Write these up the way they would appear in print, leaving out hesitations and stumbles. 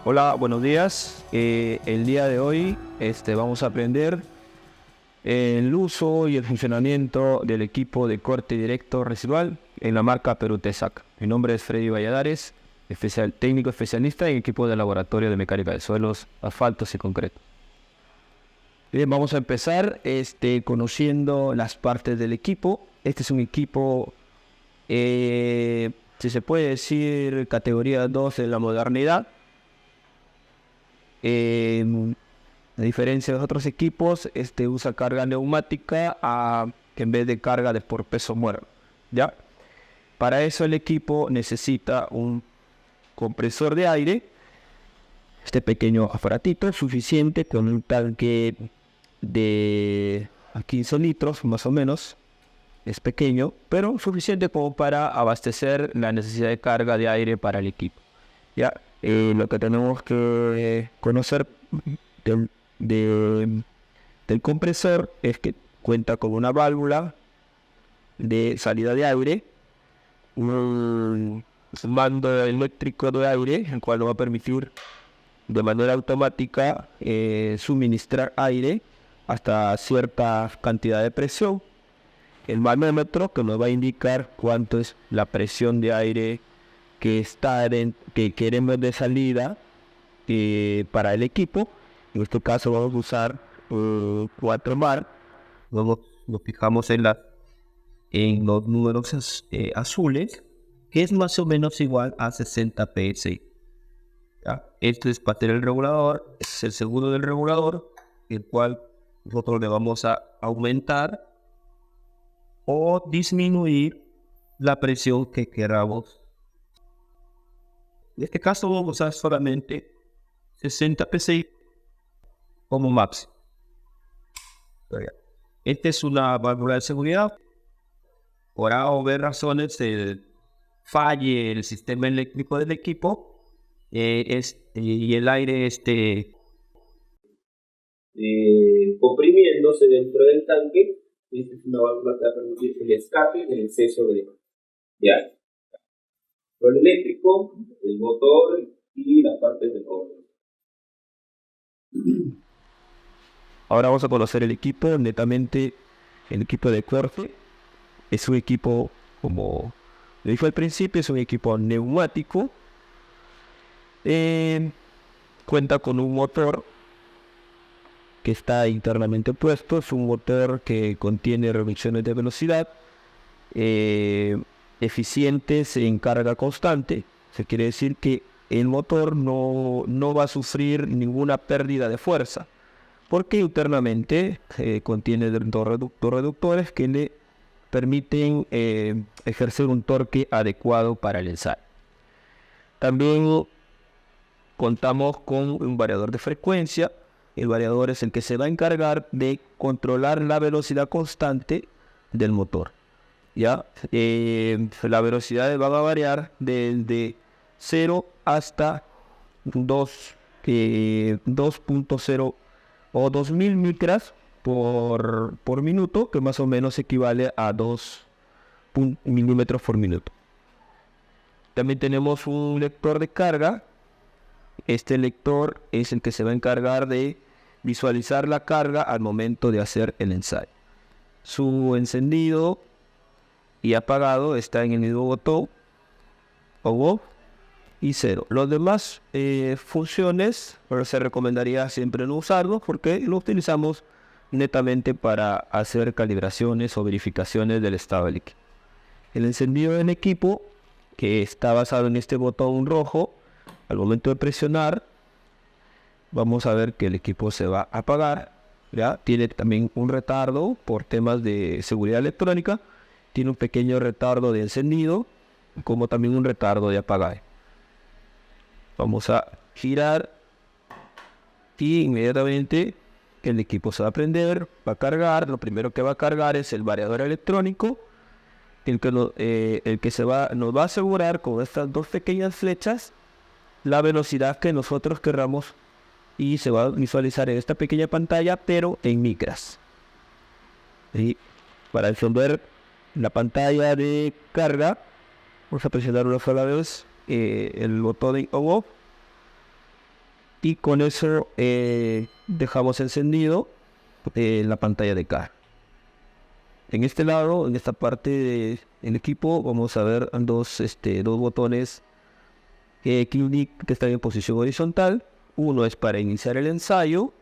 Hola, buenos días. El día de hoy vamos a aprender el uso y el funcionamiento del equipo de corte directo residual en la marca Perú Tesac. Mi nombre es Freddy Valladares, técnico especialista en equipo de laboratorio de mecánica de suelos, asfaltos y concreto. Bien, vamos a empezar conociendo las partes del equipo. Este es un equipo, si se puede decir, categoría 2 de la modernidad. A diferencia de los otros equipos, usa carga neumática en vez de carga por peso muerto, ¿ya? Para eso el equipo necesita un compresor de aire, este pequeño aparatito suficiente con un tanque de 15 litros más o menos. Es pequeño, pero suficiente como para abastecer la necesidad de carga de aire para el equipo. Ya, lo que tenemos que conocer del, de- del compresor es que cuenta con una válvula de salida de aire, un mando eléctrico de aire, el cual nos va a permitir de manera automática suministrar aire hasta cierta cantidad de presión. El manómetro que nos va a indicar cuánto es la presión de aire que queremos de salida para el equipo. En este caso vamos a usar 4 bar. Luego nos fijamos en los números azules, que es más o menos igual a 60 psi. ¿Ya? Este es para tener el regulador, este es el segundo del regulador, el cual nosotros le vamos a aumentar o disminuir la presión que queramos. En este caso vamos a usar solamente 60 psi como máximo. Esta es una válvula de seguridad. Por A o B razones falle el sistema eléctrico del equipo y el aire comprimiéndose dentro del tanque. Esta es una válvula que va a permitir el escape del exceso de aire. El eléctrico, el motor y las partes del motor. Ahora vamos a conocer el equipo, netamente el equipo de corte. Es un equipo, como le dije al principio, es un equipo neumático. Cuenta con un motor que está internamente puesto. Es un motor que contiene reducciones de velocidad eficientes en carga constante. Se quiere decir que el motor no va a sufrir ninguna pérdida de fuerza, porque internamente contiene dos reductores que le permiten ejercer un torque adecuado para el ensayo. También contamos con un variador de frecuencia. El variador es el que se va a encargar de controlar la velocidad constante del motor. ¿Ya? La velocidad va a variar desde 0 hasta 2.0 o 2000 micras por minuto, que más o menos equivale a 2 milímetros por minuto. También tenemos un lector de carga. Este lector es el que se va a encargar de visualizar la carga al momento de hacer el ensayo. Su encendido y apagado está en el mismo botón, on-off y 0. Los demás funciones, pero se recomendaría siempre no usarlos porque lo utilizamos netamente para hacer calibraciones o verificaciones del estado del equipo. El encendido del equipo, que está basado en este botón rojo, al momento de presionar, vamos a ver que el equipo se va a apagar. ¿Ya? Tiene también un retardo por temas de seguridad electrónica. Tiene un pequeño retardo de encendido, como también un retardo de apagado. Vamos a girar y inmediatamente el equipo se va a prender, va a cargar. Lo primero que va a cargar es el variador electrónico, el que nos va a asegurar con estas dos pequeñas flechas la velocidad que nosotros querramos, y se va a visualizar en esta pequeña pantalla, pero en micras. Y para encender la pantalla de carga, vamos a presionar una sola vez el botón de on-off y con eso dejamos encendido la pantalla de carga. En este lado, en esta parte del equipo, vamos a ver dos botones click que están en posición horizontal. Uno es para iniciar el ensayo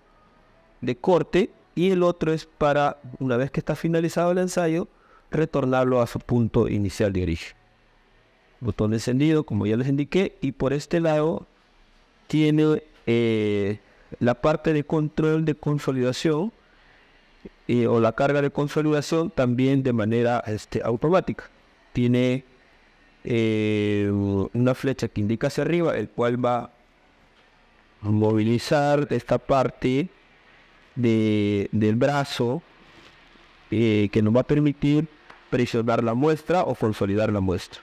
de corte y el otro es para, una vez que está finalizado el ensayo, retornarlo a su punto inicial de origen. Botón encendido, como ya les indiqué, y por este lado tiene la parte de control de consolidación o la carga de consolidación también de manera automática. Tiene una flecha que indica hacia arriba, el cual va a movilizar esta parte del brazo que nos va a permitir presionar la muestra o consolidar la muestra.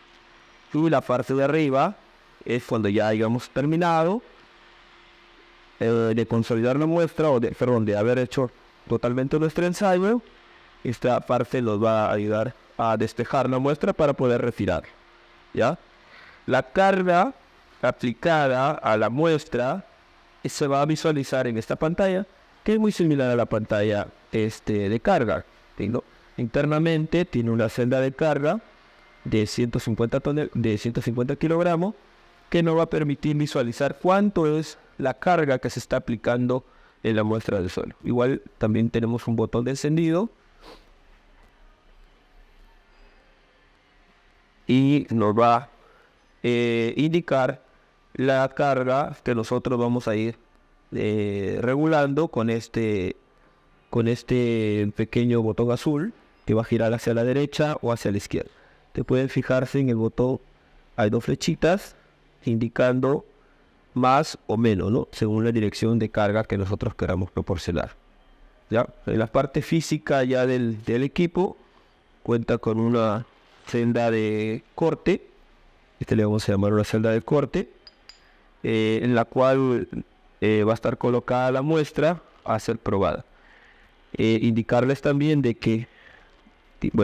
Y la parte de arriba es cuando ya hayamos terminado de consolidar la muestra de haber hecho totalmente nuestro ensayo. Esta parte nos va a ayudar a despejar la muestra para poder retirar, ¿ya? La carga aplicada a la muestra se va a visualizar en esta pantalla, que es muy similar a la pantalla de carga, ¿no? Internamente tiene una celda de carga de 150 kilogramos que nos va a permitir visualizar cuánto es la carga que se está aplicando en la muestra del suelo. Igual también tenemos un botón de encendido y nos va a indicar la carga que nosotros vamos a ir regulando con este pequeño botón azul que va a girar hacia la derecha o hacia la izquierda. Te pueden fijarse en el botón, hay dos flechitas indicando más o menos, ¿no? Según la dirección de carga que nosotros queramos proporcionar. ¿Ya? En la parte física ya del equipo cuenta con una celda de corte, le vamos a llamar una celda de corte, en la cual va a estar colocada la muestra a ser probada. Indicarles también de que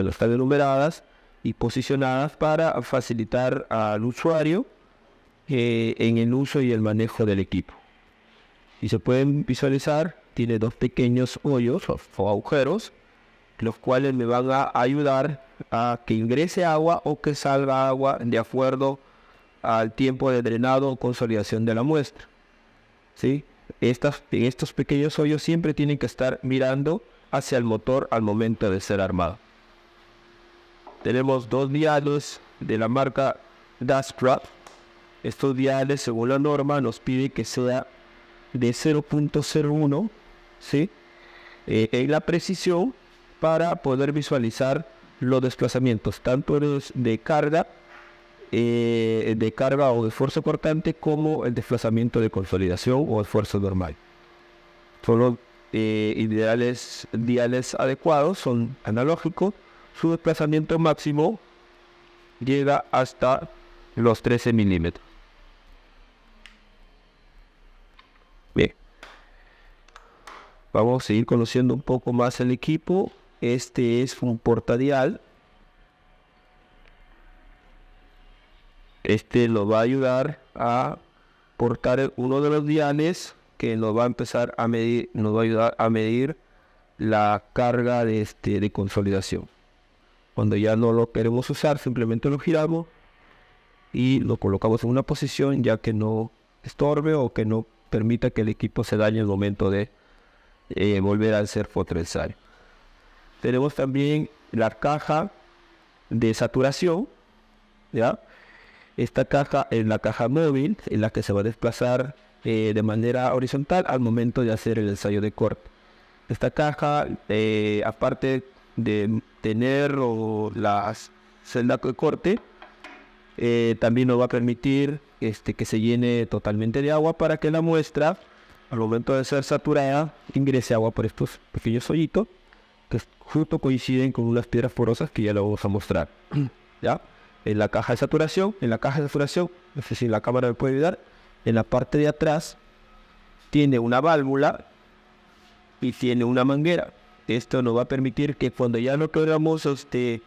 están enumeradas y posicionadas para facilitar al usuario en el uso y el manejo del equipo. Y se pueden visualizar, tiene dos pequeños hoyos o agujeros, los cuales me van a ayudar a que ingrese agua o que salga agua de acuerdo al tiempo de drenado o consolidación de la muestra, ¿sí? En estos pequeños hoyos siempre tienen que estar mirando hacia el motor al momento de ser armado. Tenemos dos diales de la marca Dasprap. Estos diales, según la norma, nos pide que sea de 0.01, ¿sí? En la precisión, para poder visualizar los desplazamientos, tanto de carga o de esfuerzo cortante, como el desplazamiento de consolidación o esfuerzo normal. Son los diales adecuados, son analógicos. Su desplazamiento máximo llega hasta los 13 milímetros. Bien, vamos a seguir conociendo un poco más el equipo. Este es un portadial. Este nos va a ayudar a portar uno de los diales que nos va a empezar a medir, nos va a ayudar a medir la carga de consolidación. Cuando ya no lo queremos usar, simplemente lo giramos y lo colocamos en una posición ya que no estorbe o que no permita que el equipo se dañe en el momento de volver a hacer fotoensayo. Tenemos también la caja de saturación, ¿ya? Esta caja es la caja móvil en la que se va a desplazar de manera horizontal al momento de hacer el ensayo de corte. Esta caja, aparte de tener las celdas de corte, también nos va a permitir que se llene totalmente de agua para que la muestra, al momento de ser saturada, ingrese agua por estos pequeños hoyitos que justo coinciden con unas piedras porosas que ya lo vamos a mostrar. ¿Ya? En la caja de saturación, no sé si la cámara me puede ayudar, en la parte de atrás tiene una válvula y tiene una manguera. Esto nos va a permitir que cuando ya no queramos el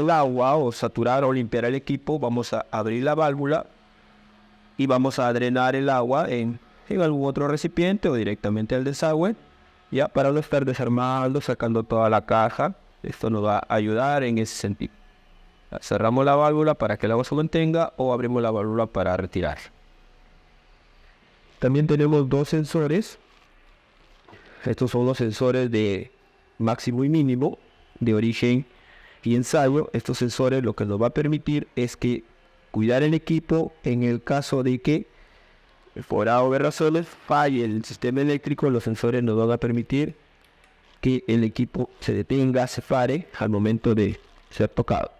agua o saturar o limpiar el equipo, vamos a abrir la válvula y vamos a drenar el agua en en algún otro recipiente o directamente al desagüe, ya para no estar desarmando, sacando toda la caja. Esto nos va a ayudar en ese sentido. Cerramos la válvula para que el agua se mantenga o abrimos la válvula para retirar. También tenemos dos sensores. Estos son los sensores de máximo y mínimo, de origen y ensayo. Estos sensores lo que nos va a permitir es que cuidar el equipo en el caso de que por A o B razones falle el sistema eléctrico. Los sensores nos van a permitir que el equipo se detenga, se pare al momento de ser tocado,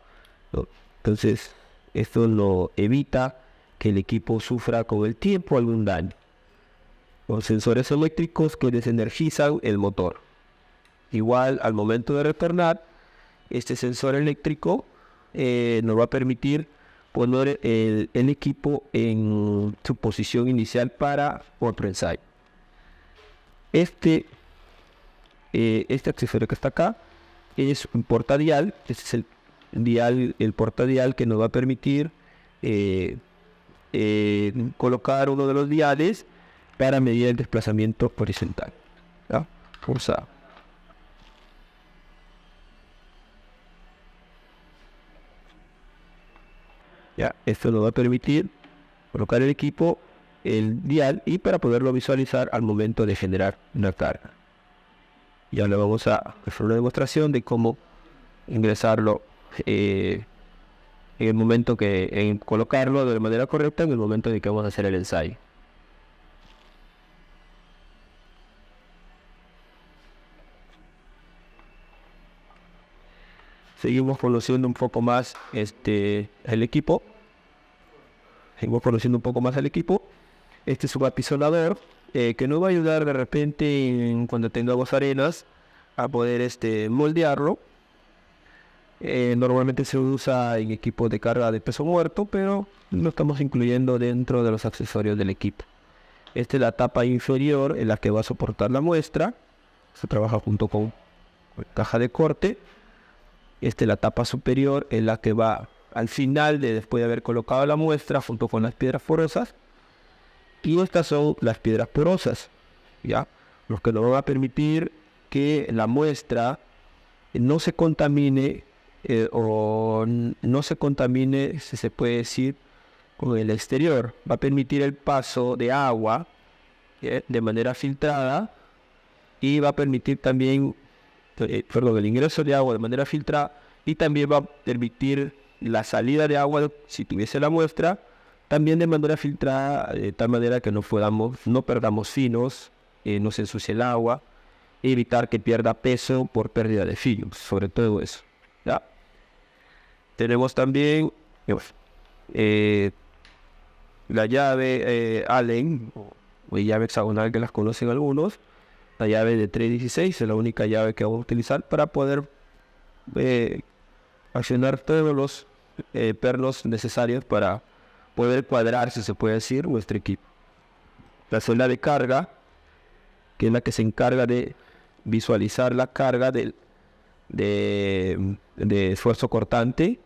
¿no? Entonces, esto lo evita que el equipo sufra con el tiempo algún daño. Los sensores eléctricos que desenergizan el motor. Igual, al momento de retornar, este sensor eléctrico nos va a permitir poner el equipo en su posición inicial para otro ensayo. Este accesorio que está acá es un portadial. Este es el portadial que nos va a permitir colocar uno de los diales para medir el desplazamiento horizontal, ¿ya? Ya, esto nos va a permitir colocar el equipo, el dial, y para poderlo visualizar al momento de generar una carga. Ya le vamos a hacer una demostración de cómo ingresarlo en el momento en colocarlo de manera correcta en el momento de que vamos a hacer el ensayo. Seguimos conociendo un poco más el equipo. Seguimos conociendo un poco más el equipo. Este es un apisonador que nos va a ayudar de repente cuando tengamos arenas a poder moldearlo. Normalmente se usa en equipos de carga de peso muerto, pero lo estamos incluyendo dentro de los accesorios del equipo. Esta es la tapa inferior en la que va a soportar la muestra. Se trabaja junto con caja de corte. Esta es la tapa superior en la que va al final después de haber colocado la muestra junto con las piedras porosas. Y estas son las piedras porosas, ¿ya? Los que nos van a permitir que la muestra no se contamine o no se contamine, si se puede decir, con el exterior. Va a permitir el paso de agua de manera filtrada y va a permitir también el ingreso de agua de manera filtrada, y también va a permitir la salida de agua si tuviese la muestra también de manera filtrada, de tal manera que no perdamos finos, no se ensucie el agua, evitar que pierda peso por pérdida de finos, sobre todo eso, ¿ya? Tenemos también la llave Allen o llave hexagonal, que las conocen algunos. La llave de 316 es la única llave que vamos a utilizar para poder accionar todos los pernos necesarios para poder cuadrar, si se puede decir, nuestro equipo. La celda de carga, que es la que se encarga de visualizar la carga de esfuerzo cortante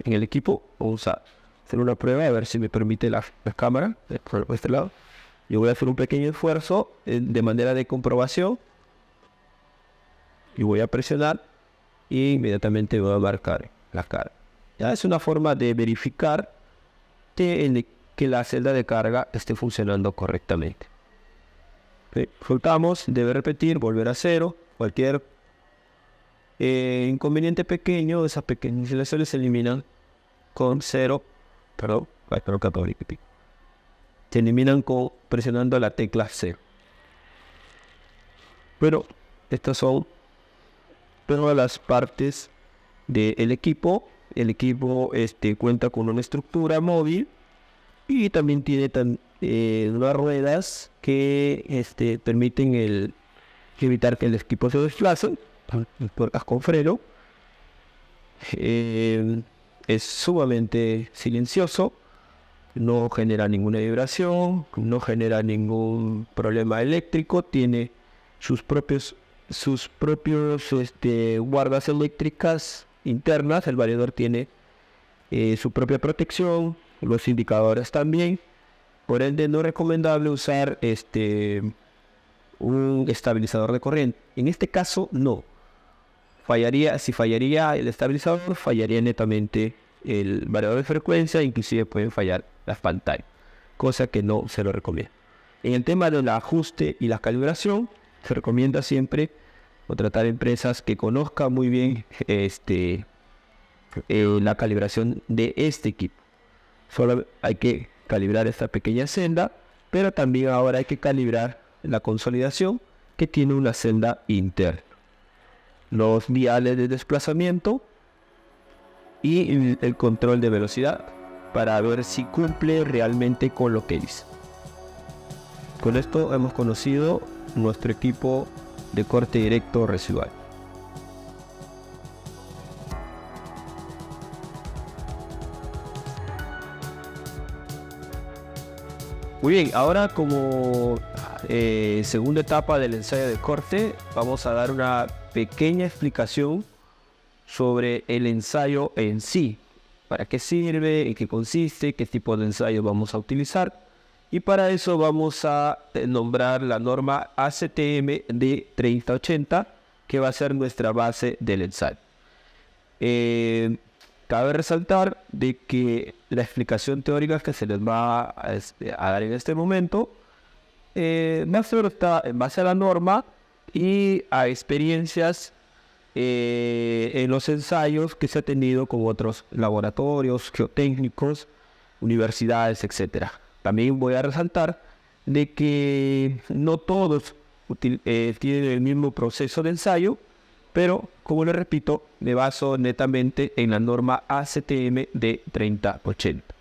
en el equipo. Vamos a hacer una prueba a ver si me permite la cámara por este lado. Yo voy a hacer un pequeño esfuerzo de manera de comprobación y voy a presionar y inmediatamente voy a marcar la carga. Ya es una forma de verificar que la celda de carga esté funcionando correctamente. Soltamos, debe repetir, volver a cero. Cualquier inconveniente pequeño, esas pequeñas oscilaciones se eliminan con cero. Se eliminan presionando la tecla C. Pero estas son todas las partes del equipo. El equipo cuenta con una estructura móvil y también tiene unas ruedas que permiten evitar que el equipo se desplace. Tuercas con freno. Es sumamente silencioso, no genera ninguna vibración, no genera ningún problema eléctrico, tiene sus propios guardas eléctricas internas. El variador tiene su propia protección, los indicadores también, Por ende, no es recomendable usar un estabilizador de corriente. En este caso, no. Si fallaría el estabilizador, fallaría netamente el variador de frecuencia, inclusive pueden fallar las pantallas, cosa que no se lo recomienda. En el tema del ajuste y la calibración, se recomienda siempre contratar empresas que conozcan muy bien la calibración de este equipo. Solo hay que calibrar esta pequeña celda, pero también ahora hay que calibrar la consolidación, que tiene una celda interna, los diales de desplazamiento y el control de velocidad, para ver si cumple realmente con lo que dice. Con esto hemos conocido nuestro equipo de corte directo residual. Muy bien, ahora como segunda etapa del ensayo de corte, vamos a dar una pequeña explicación sobre el ensayo en sí. ¿Para qué sirve? ¿En qué consiste? ¿Qué tipo de ensayo vamos a utilizar? Y para eso vamos a nombrar la norma ACTM de 3080, que va a ser nuestra base del ensayo. Cabe resaltar de que la explicación teórica que se les va a dar en este momento más o menos está en base a la norma y a experiencias en los ensayos que se ha tenido con otros laboratorios geotécnicos, universidades, etc. También voy a resaltar de que no todos tienen el mismo proceso de ensayo, pero, como les repito, me baso netamente en la norma ACTM de 3080.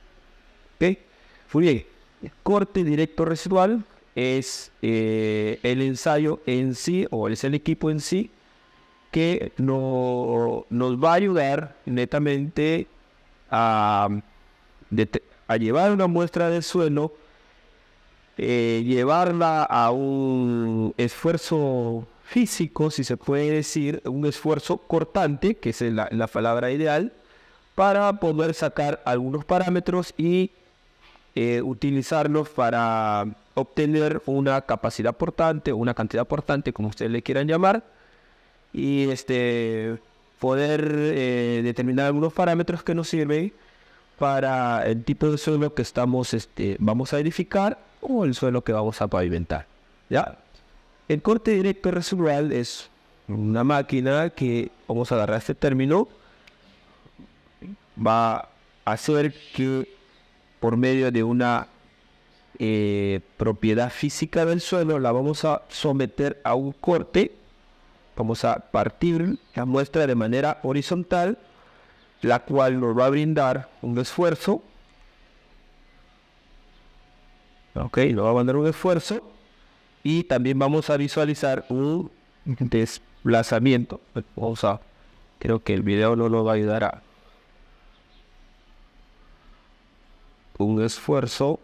¿Ok? Muy bien. Corte directo residual es el ensayo en sí, o es el equipo en sí, que nos va a ayudar netamente a llevar una muestra del suelo, llevarla a un esfuerzo físico, si se puede decir, un esfuerzo cortante, que es la palabra ideal, para poder sacar algunos parámetros y utilizarlos para obtener una capacidad portante, una cantidad portante, como ustedes le quieran llamar, y poder determinar algunos parámetros que nos sirven para el tipo de suelo que vamos a edificar, o el suelo que vamos a pavimentar, ¿ya? El corte directo residual es una máquina que, vamos a agarrar este término, va a hacer que por medio de una propiedad física del suelo la vamos a someter a un corte. Vamos a partir la muestra de manera horizontal, la cual nos va a brindar un esfuerzo. Ok, nos va a mandar un esfuerzo. Y también vamos a visualizar un desplazamiento. Creo que el video no nos va a ayudar a un esfuerzo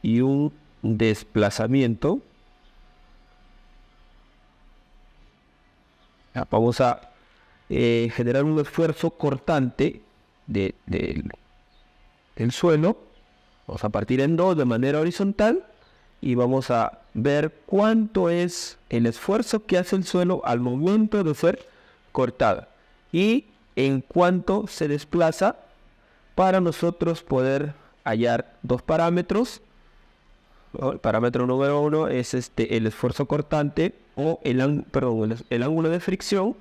y un desplazamiento. Vamos a generar un esfuerzo cortante del suelo. Vamos a partir en dos de manera horizontal y vamos a ver cuánto es el esfuerzo que hace el suelo al momento de ser cortado y en cuánto se desplaza, para nosotros poder hallar dos parámetros. El parámetro número uno es el esfuerzo cortante o el ángulo de fricción,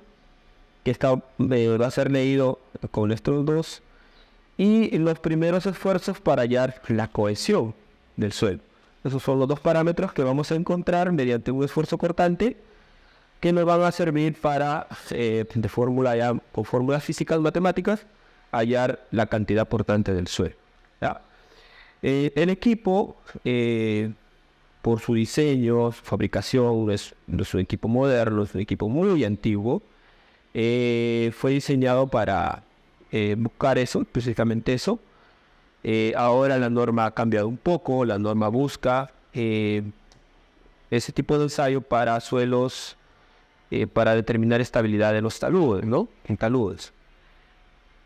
que va a ser leído con estos dos, y los primeros esfuerzos para hallar la cohesión del suelo. Esos son los dos parámetros que vamos a encontrar mediante un esfuerzo cortante, que nos van a servir para, con fórmulas físicas matemáticas, hallar la cantidad portante del suelo, ¿ya? El equipo, por su diseño, su fabricación, no es un equipo moderno, es un equipo muy antiguo. Fue diseñado para buscar eso, específicamente eso. Ahora la norma ha cambiado un poco. La norma busca ese tipo de ensayo para suelos, para determinar estabilidad de los taludes, ¿no? En taludes.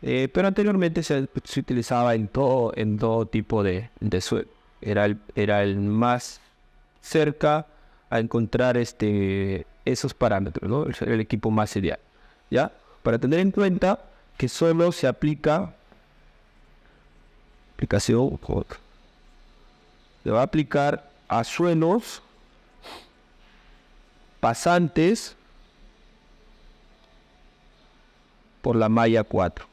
Pero anteriormente se utilizaba en todo tipo de suelo. era el más cerca a encontrar esos parámetros, ¿no? El equipo más ideal, ¿ya? Para tener en cuenta que solo se aplicación, se va a aplicar a suelos pasantes por la malla 4.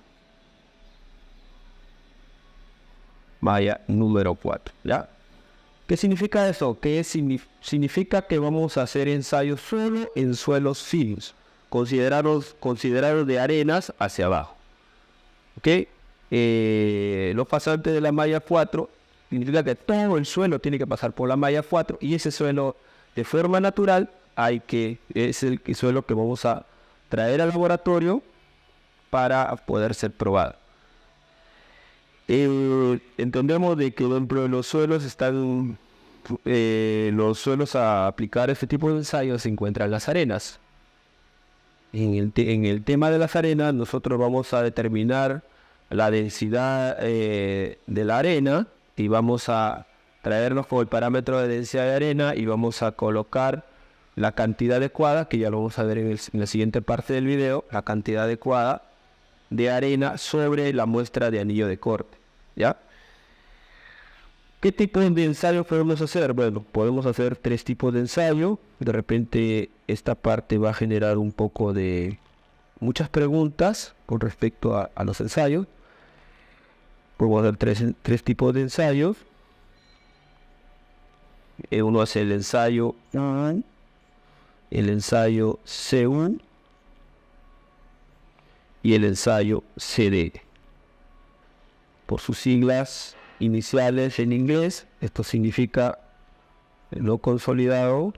Malla número 4, ¿ya? ¿Qué significa eso? Que significa que vamos a hacer ensayos solo en suelos finos, considerados de arenas hacia abajo. ¿Ok? Los pasantes de la malla 4 significa que todo el suelo tiene que pasar por la malla 4 y ese suelo de forma natural es el suelo que vamos a traer al laboratorio para poder ser probado. Entendemos de que dentro de los suelos están los suelos a aplicar este tipo de ensayos se encuentran las arenas. En el tema de las arenas nosotros vamos a determinar la densidad de la arena y vamos a traernos con el parámetro de densidad de arena y vamos a colocar la cantidad adecuada, que ya lo vamos a ver en la siguiente parte del video, la cantidad adecuada de arena sobre la muestra de anillo de corte, ¿ya? ¿Qué tipo de ensayo podemos hacer? Bueno, podemos hacer 3 tipos de ensayo. De repente esta parte va a generar un poco de muchas preguntas con respecto a los ensayos. Podemos hacer 3 tipos de ensayos. Uno es el ensayo C1 y el ensayo CD. Por sus siglas iniciales en inglés, esto significa no consolidado,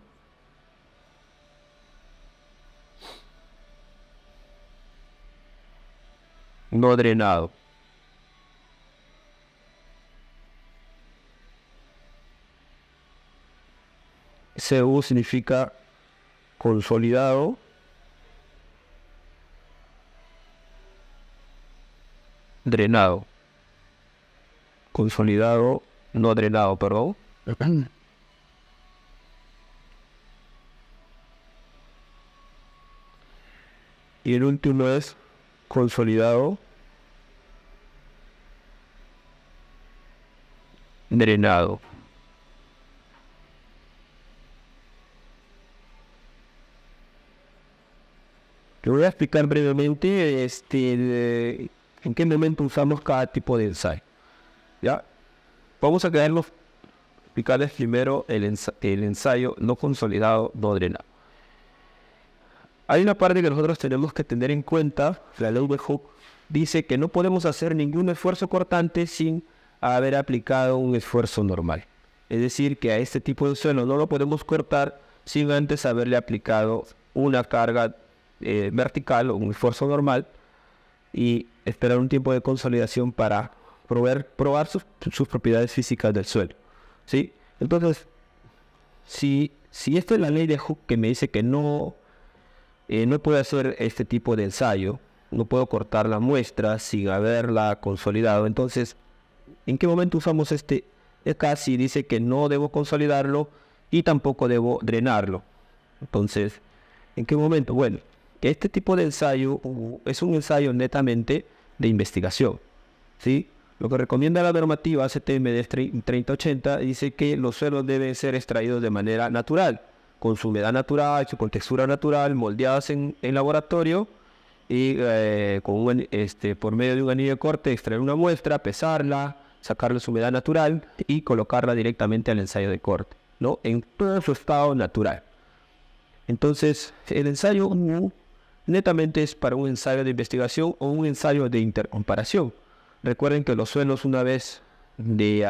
no drenado. CU significa consolidado, drenado. Consolidado, no drenado, perdón. Y el último es consolidado, drenado. Te voy a explicar brevemente en qué momento usamos cada tipo de ensayo. ¿Ya? Vamos a explicarles primero el ensayo no consolidado, no drenado. Hay una parte que nosotros tenemos que tener en cuenta. La ley de Hooke dice que no podemos hacer ningún esfuerzo cortante sin haber aplicado un esfuerzo normal. Es decir, que a este tipo de suelo no lo podemos cortar sin antes haberle aplicado una carga vertical o un esfuerzo normal y esperar un tiempo de consolidación para probar sus propiedades físicas del suelo, ¿sí? Entonces, si esta es la ley de Hooke que me dice que no puedo hacer este tipo de ensayo, no puedo cortar la muestra sin haberla consolidado, entonces, ¿en qué momento usamos acá sí dice que no debo consolidarlo y tampoco debo drenarlo? Entonces, ¿en qué momento? Bueno, que este tipo de ensayo es un ensayo netamente de investigación, ¿sí? Lo que recomienda la normativa CTMD 3080 dice que los suelos deben ser extraídos de manera natural, con su humedad natural, su contextura natural, moldeadas en laboratorio y por medio de un anillo de corte extraer una muestra, pesarla, sacarle su humedad natural y colocarla directamente al ensayo de corte, ¿no? En todo su estado natural. Entonces, el ensayo netamente es para un ensayo de investigación o un ensayo de intercomparación. Recuerden que los suelos, una vez de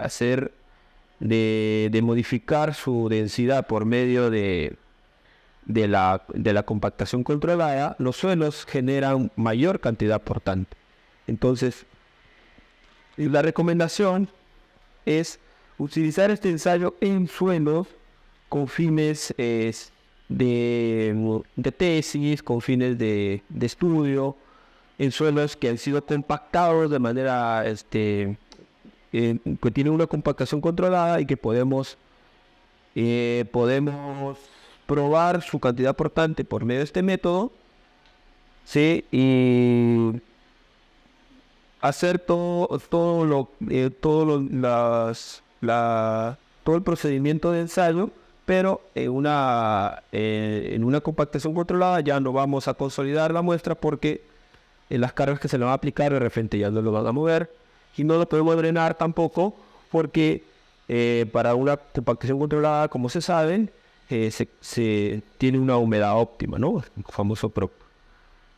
modificar su densidad por medio de la compactación controlada, los suelos generan mayor cantidad portante. Entonces, la recomendación es utilizar este ensayo en suelos con fines de tesis, con fines de estudio, en suelos que han sido compactados de manera que tienen una compactación controlada y que podemos probar su cantidad portante por medio de este método, ¿sí? Y hacer todo el procedimiento de ensayo, pero en una compactación controlada ya no vamos a consolidar la muestra porque las cargas que se le van a aplicar de repente ya no lo van a mover y no lo podemos drenar tampoco porque para una compactación controlada, como se sabe, se tiene una humedad óptima, ¿no? El famoso PROP.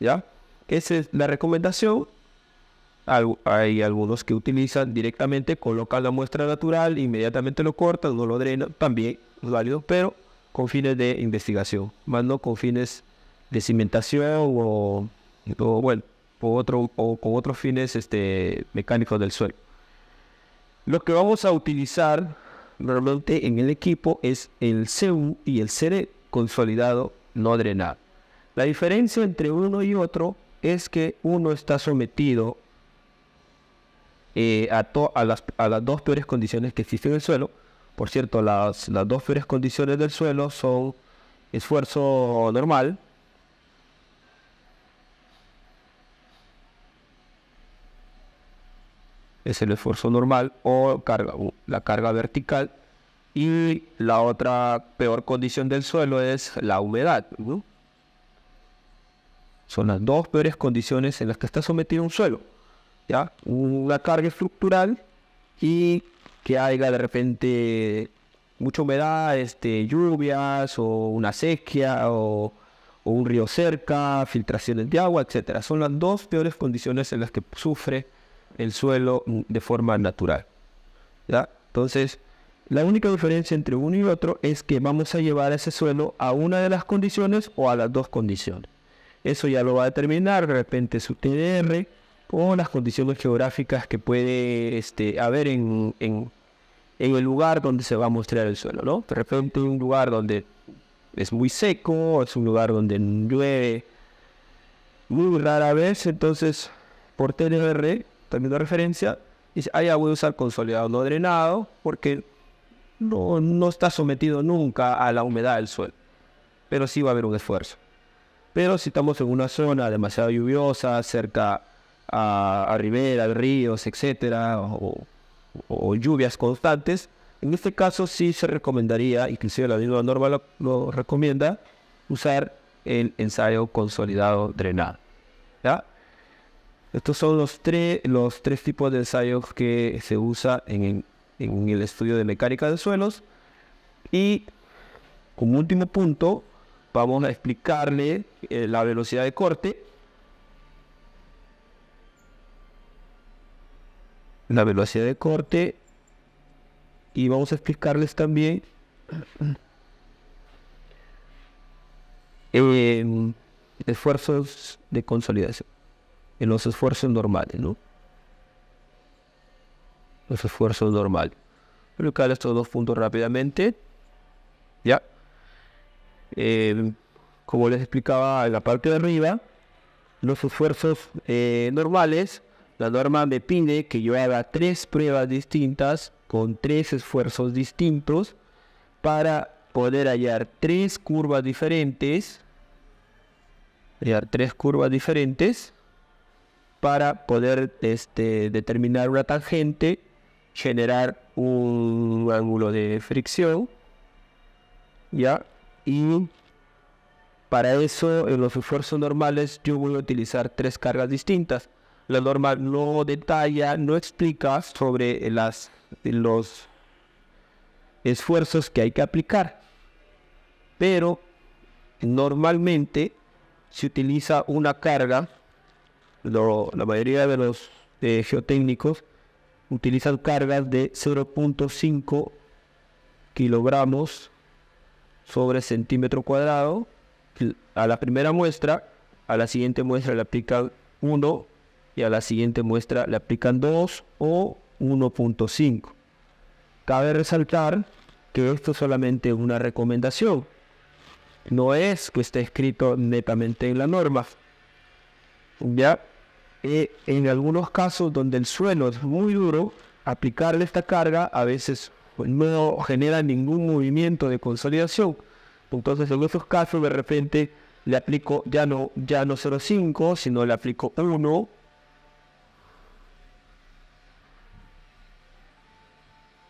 ¿Ya? Esa es la recomendación. Hay algunos que utilizan directamente, colocan la muestra natural, inmediatamente lo cortan, no lo drenan, también es válido, pero con fines de investigación, más no con fines de cimentación o bueno, o con otros fines mecánicos del suelo. Lo que vamos a utilizar normalmente en el equipo es el CU y el CD consolidado no drenado. La diferencia entre uno y otro es que uno está sometido a las dos peores condiciones que existen en el suelo. Por cierto, las dos peores condiciones del suelo son esfuerzo normal, es el esfuerzo normal, o la carga vertical, y la otra peor condición del suelo es la humedad, ¿no? Son las dos peores condiciones en las que está sometido un suelo, ¿ya? Una carga estructural y que haya de repente mucha humedad, lluvias o una sequía o un río cerca, filtraciones de agua, etcétera. Son las dos peores condiciones en las que sufre el suelo de forma natural, ¿ya? Entonces, la única diferencia entre uno y otro es que vamos a llevar ese suelo a una de las condiciones o a las dos condiciones. Eso ya lo va a determinar de repente su TDR o las condiciones geográficas que puede haber en el lugar donde se va a mostrar el suelo, ¿no? De repente un lugar donde es muy seco, es un lugar donde llueve muy rara vez, entonces por TDR, también de referencia, dice, ya voy a usar consolidado no drenado porque no está sometido nunca a la humedad del suelo, pero sí va a haber un esfuerzo. Pero si estamos en una zona demasiado lluviosa, cerca a riberas, ríos, etcétera, o lluvias constantes, en este caso sí se recomendaría, inclusive la misma norma lo recomienda, usar el ensayo consolidado drenado, ¿ya? Estos son los tres tipos de ensayos que se usa en el estudio de mecánica de suelos. Y como último punto, vamos a explicarle la velocidad de corte. La velocidad de corte. Y vamos a explicarles también esfuerzos de consolidación. En los esfuerzos normales, ¿no? Los esfuerzos normales. Voy a explicar estos dos puntos rápidamente. ¿Ya? Como les explicaba en la parte de arriba, los esfuerzos normales, la norma me pide que yo haga 3 pruebas distintas con 3 esfuerzos distintos para poder hallar 3 curvas diferentes, para poder determinar una tangente, generar un ángulo de fricción, ¿ya? Y para eso, en los esfuerzos normales, yo voy a utilizar 3 cargas distintas. La norma no detalla, no explica sobre los esfuerzos que hay que aplicar. Pero normalmente se utiliza una carga, la mayoría de los geotécnicos utilizan cargas de 0.5 kilogramos sobre centímetro cuadrado. A la primera muestra, a la siguiente muestra le aplican 1 y a la siguiente muestra le aplican 2 o 1.5. Cabe resaltar que esto es solamente una recomendación, no es que esté escrito netamente en la norma. Ya en algunos casos donde el suelo es muy duro, aplicarle esta carga a veces pues, no genera ningún movimiento de consolidación. Entonces en esos casos de repente le aplico ya no 0,5, sino le aplico 1.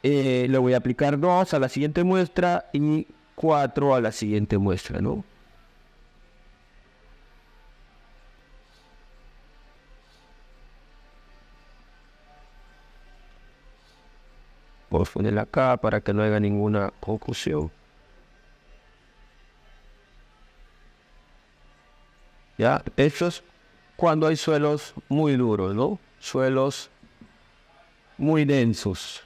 Le voy a aplicar 2 a la siguiente muestra y 4 a la siguiente muestra, ¿no? Vamos a ponerla acá para que no haya ninguna confusión. Ya, eso es cuando hay suelos muy duros, ¿no? Suelos muy densos.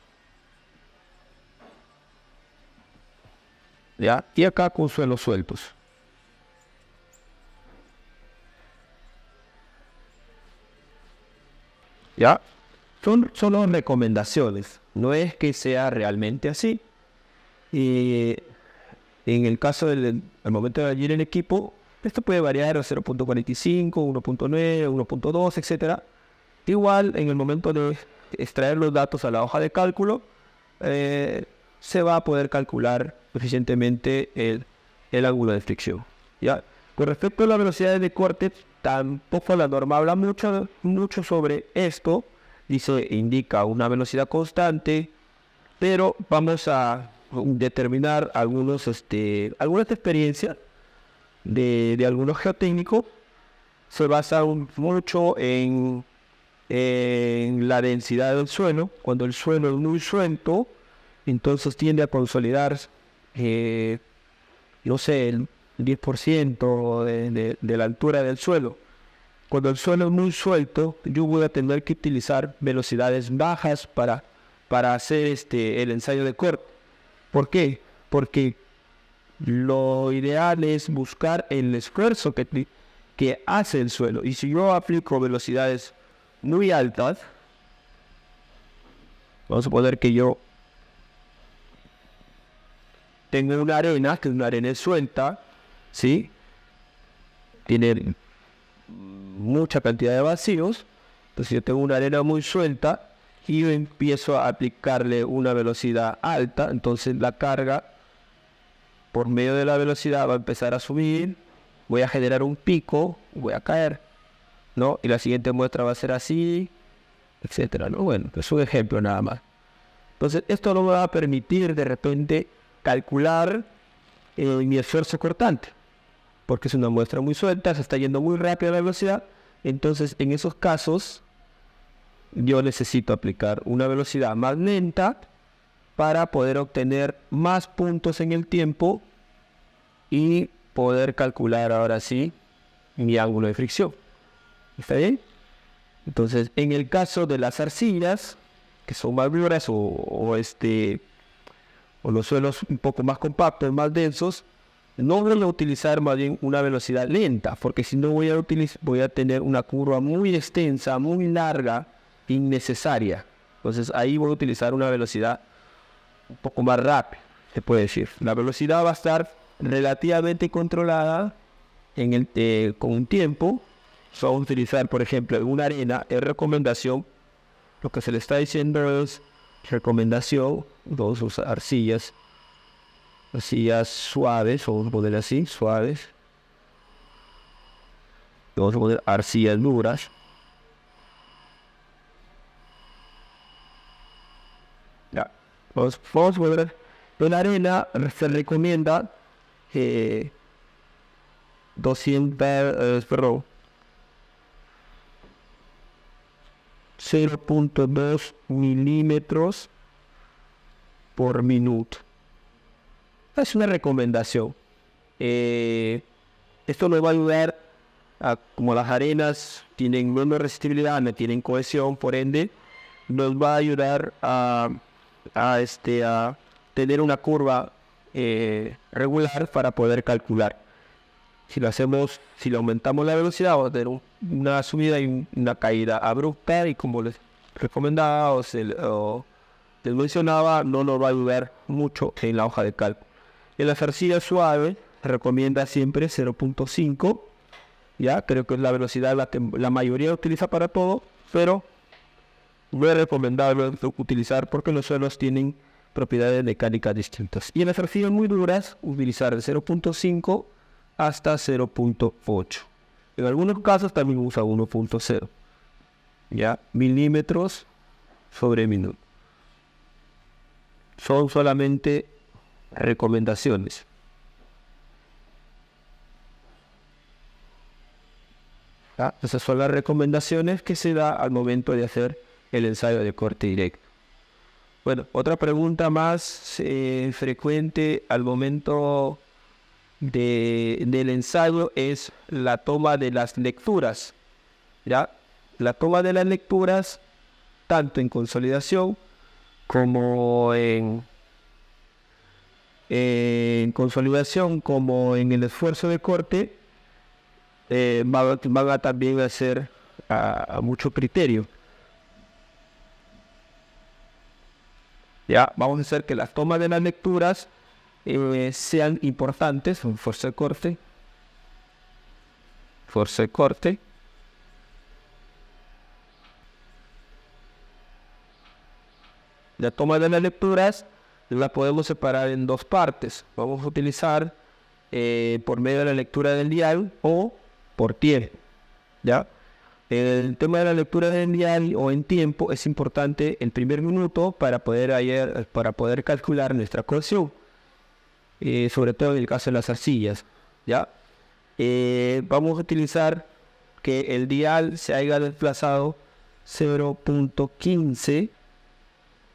¿Ya? Y acá con suelos sueltos. ¿Ya? Son solo recomendaciones, no es que sea realmente así. Y en el caso al momento de añadir el equipo, esto puede variar a 0.45, 1.9, 1.2, etc. Igual, en el momento de extraer los datos a la hoja de cálculo, se va a poder calcular eficientemente el ángulo de fricción. ¿Ya? Con respecto a la velocidad de corte, tampoco la norma habla mucho sobre esto. Dice, indica una velocidad constante, pero vamos a determinar algunas experiencias de algunos geotécnicos. Se basa mucho en la densidad del suelo. Cuando el suelo es muy suelto, entonces tiende a consolidar, no sé, el 10% de la altura del suelo. Cuando el suelo es muy suelto, yo voy a tener que utilizar velocidades bajas para hacer el ensayo de corte. ¿Por qué? Porque lo ideal es buscar el esfuerzo que hace el suelo. Y si yo aplico velocidades muy altas, vamos a suponer que yo tengo una arena, que es una arena suelta, ¿sí? Tiene mucha cantidad de vacíos. Entonces yo tengo una arena muy suelta y yo empiezo a aplicarle una velocidad alta, entonces la carga por medio de la velocidad va a empezar a subir, voy a generar un pico, voy a caer, ¿no? Y la siguiente muestra va a ser así, etcétera, ¿no? Bueno, es un ejemplo nada más. Entonces esto no me va a permitir de repente calcular mi esfuerzo cortante, porque es una muestra muy suelta, se está yendo muy rápido la velocidad. Entonces en esos casos yo necesito aplicar una velocidad más lenta para poder obtener más puntos en el tiempo y poder calcular ahora sí mi ángulo de fricción. ¿Está bien? Entonces en el caso de las arcillas que son más duras o los suelos un poco más compactos, más densos, no voy a utilizar más bien una velocidad lenta, porque si no voy a tener una curva muy extensa, muy larga, innecesaria. Entonces ahí voy a utilizar una velocidad un poco más rápida, se puede decir. La velocidad va a estar relativamente controlada con un tiempo. Vamos a utilizar, por ejemplo, en una arena, es recomendación, lo que se le está diciendo es recomendación, vamos a usar arcillas suaves, vamos a poner así, suaves. Vamos a poner arcillas duras. Ya. Vamos a poner en la arena, se recomienda 0.2 milímetros por minuto. Es una recomendación. Esto nos va a ayudar como las arenas tienen menos resistibilidad, no tienen cohesión, por ende nos va a ayudar a tener una curva regular para poder calcular. Si le aumentamos la velocidad, vamos a tener una subida y una caída abrupta, y como les recomendaba o les mencionaba, no nos va a ayudar mucho en la hoja de cálculo. En las arcillas suaves se recomienda siempre 0.5, ya creo que es la velocidad la que la mayoría utiliza para todo, pero no es recomendable utilizar porque los suelos tienen propiedades mecánicas distintas. Y en las arcillas muy duras, utilizar de 0.5 hasta 0.8. En algunos casos también usa 1.0. Ya, milímetros sobre minuto. Son solamente recomendaciones. ¿Ya? Esas son las recomendaciones que se da al momento de hacer el ensayo de corte directo. Bueno, otra pregunta más frecuente al momento del ensayo es la toma de las lecturas. ¿Ya? La toma de las lecturas, tanto en consolidación como en consolidación como en el esfuerzo de corte, van a también hacer a mucho criterio. Ya, vamos a hacer que las tomas de las lecturas sean importantes. Fuerza de corte. La toma de las lecturas la podemos separar en dos partes. Vamos a utilizar por medio de la lectura del dial o por tiempo. ¿Ya? El tema de la lectura del dial o en tiempo es importante el primer minuto para poder calcular nuestra corrección. Sobre todo en el caso de las arcillas. ¿Ya? Vamos a utilizar que el dial se haya desplazado 0.15,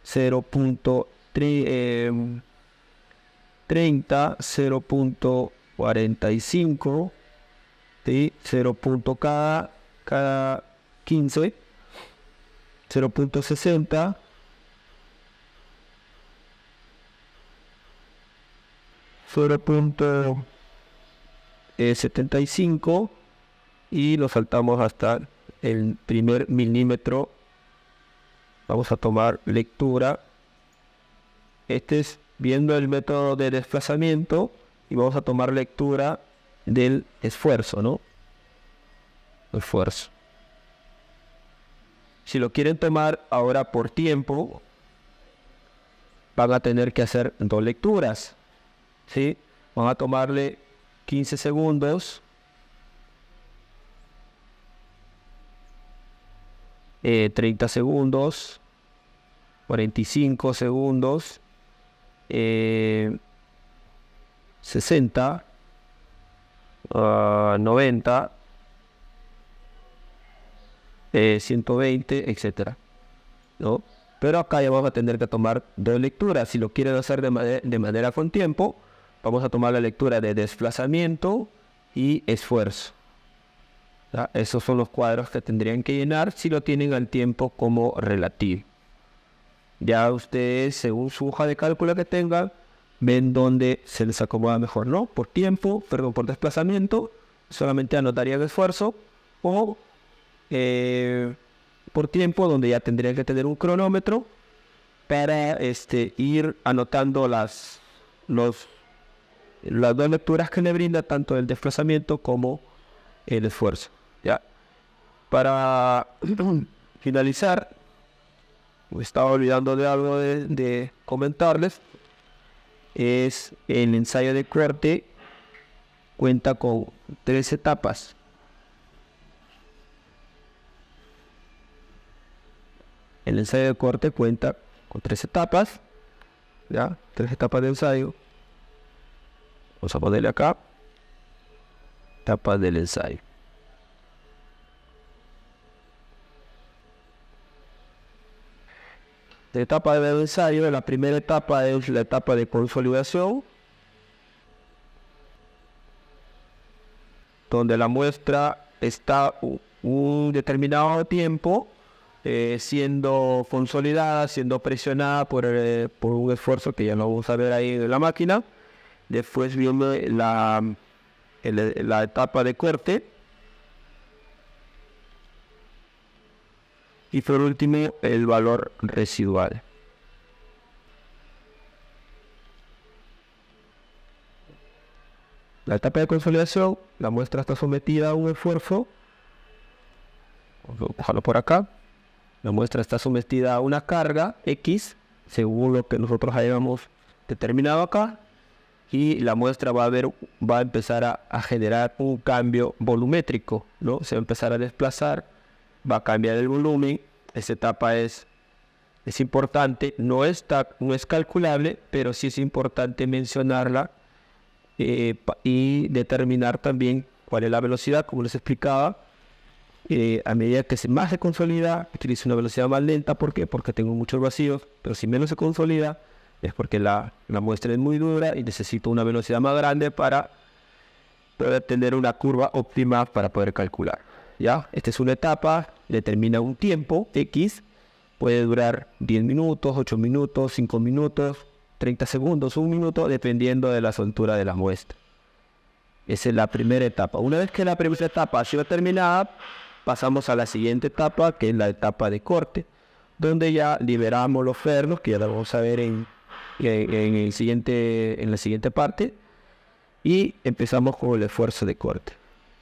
0.30, 0.45, ¿sí? 0. Cada 15, 0.60, 0.75 y lo saltamos hasta el primer milímetro. Vamos a tomar lectura. Este es viendo el método de desplazamiento y vamos a tomar lectura del esfuerzo, ¿no? Esfuerzo. Si lo quieren tomar ahora por tiempo, van a tener que hacer dos lecturas, ¿sí? Van a tomarle 15 segundos, 30 segundos, 45 segundos, 60, 90, 120, etcétera, ¿no? Pero acá ya vamos a tener que tomar dos lecturas. Si lo quieren hacer de manera con tiempo, vamos a tomar la lectura de desplazamiento y esfuerzo. ¿Ya? Esos son los cuadros que tendrían que llenar si lo tienen al tiempo como relativo. Ya ustedes, según su hoja de cálculo que tengan, ven dónde se les acomoda mejor, ¿no? Por desplazamiento, solamente anotaría el esfuerzo, o por tiempo, donde ya tendrían que tener un cronómetro para ir anotando las dos lecturas que le brinda, tanto el desplazamiento como el esfuerzo. ¿Ya? Para finalizar, me estaba olvidando de algo de comentarles, es el ensayo de corte. Cuenta con 3 etapas. El ensayo de corte cuenta con 3 etapas, ¿ya? 3 etapas de ensayo. Vamos a ponerle acá, etapas del ensayo. La etapa del ensayo, la primera etapa es la etapa de consolidación, donde la muestra está un determinado tiempo siendo consolidada, siendo presionada por un esfuerzo que ya no vamos a ver ahí en la máquina. Después viene la etapa de corte. Y por último, el valor residual. La etapa de consolidación, la muestra está sometida a un esfuerzo. Vamos a dejarlo por acá. La muestra está sometida a una carga X, según lo que nosotros hayamos determinado acá, y la muestra va a empezar a generar un cambio volumétrico, ¿no? Se va a empezar a desplazar, va a cambiar el volumen. Esta etapa es importante, no es calculable, pero sí es importante mencionarla y determinar también cuál es la velocidad, como les explicaba. A medida que más se consolida, utilizo una velocidad más lenta. ¿Por qué? Porque tengo muchos vacíos, pero si menos se consolida es porque la muestra es muy dura y necesito una velocidad más grande para poder tener una curva óptima para poder calcular. ¿Ya? Esta es una etapa, determina un tiempo X, puede durar 10 minutos, 8 minutos, 5 minutos, 30 segundos, 1 minuto, dependiendo de la soltura de la muestra. Esa es la primera etapa. Una vez que la primera etapa ha sido terminada, pasamos a la siguiente etapa, que es la etapa de corte, donde ya liberamos los fernos, que ya lo vamos a ver en la siguiente parte, y empezamos con el esfuerzo de corte.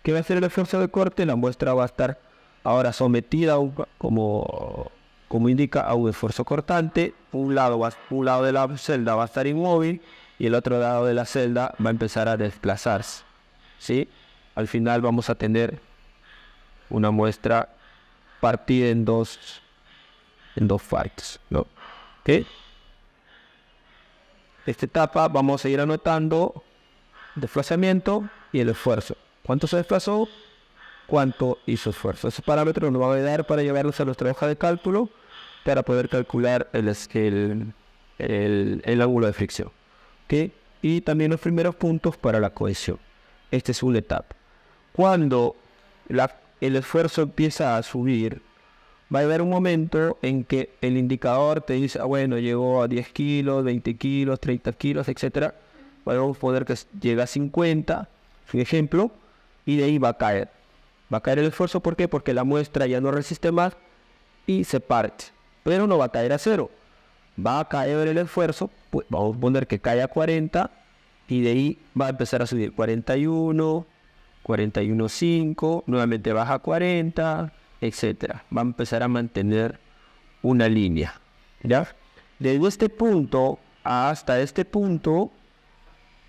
¿Qué va a hacer el esfuerzo de corte? La muestra va a estar ahora sometida como indica, a un esfuerzo cortante. Un lado de la celda va a estar inmóvil y el otro lado de la celda va a empezar a desplazarse, ¿sí? Al final vamos a tener una muestra partida en dos partes, ¿no? ¿Okay? Esta etapa vamos a ir anotando desplazamiento y el esfuerzo. ¿Cuánto se desplazó? ¿Cuánto hizo esfuerzo? Esos parámetros nos van a ayudar para llevarlos a nuestra hoja de cálculo para poder calcular el ángulo de fricción. ¿Okay? Y también los primeros puntos para la cohesión. Esta es una etapa. Cuando el esfuerzo empieza a subir, va a haber un momento en que el indicador te dice, bueno, llegó a 10 kilos, 20 kilos, 30 kilos, etc. Podemos poner que llega a 50, un ejemplo, y de ahí va a caer. Va a caer el esfuerzo, ¿por qué? Porque la muestra ya no resiste más y se parte. Pero no va a caer a 0. Va a caer el esfuerzo, pues vamos a poner que cae a 40 y de ahí va a empezar a subir 41, 41.5, nuevamente baja a 40, etcétera. Va a empezar a mantener una línea, ¿ya? Desde este punto hasta este punto,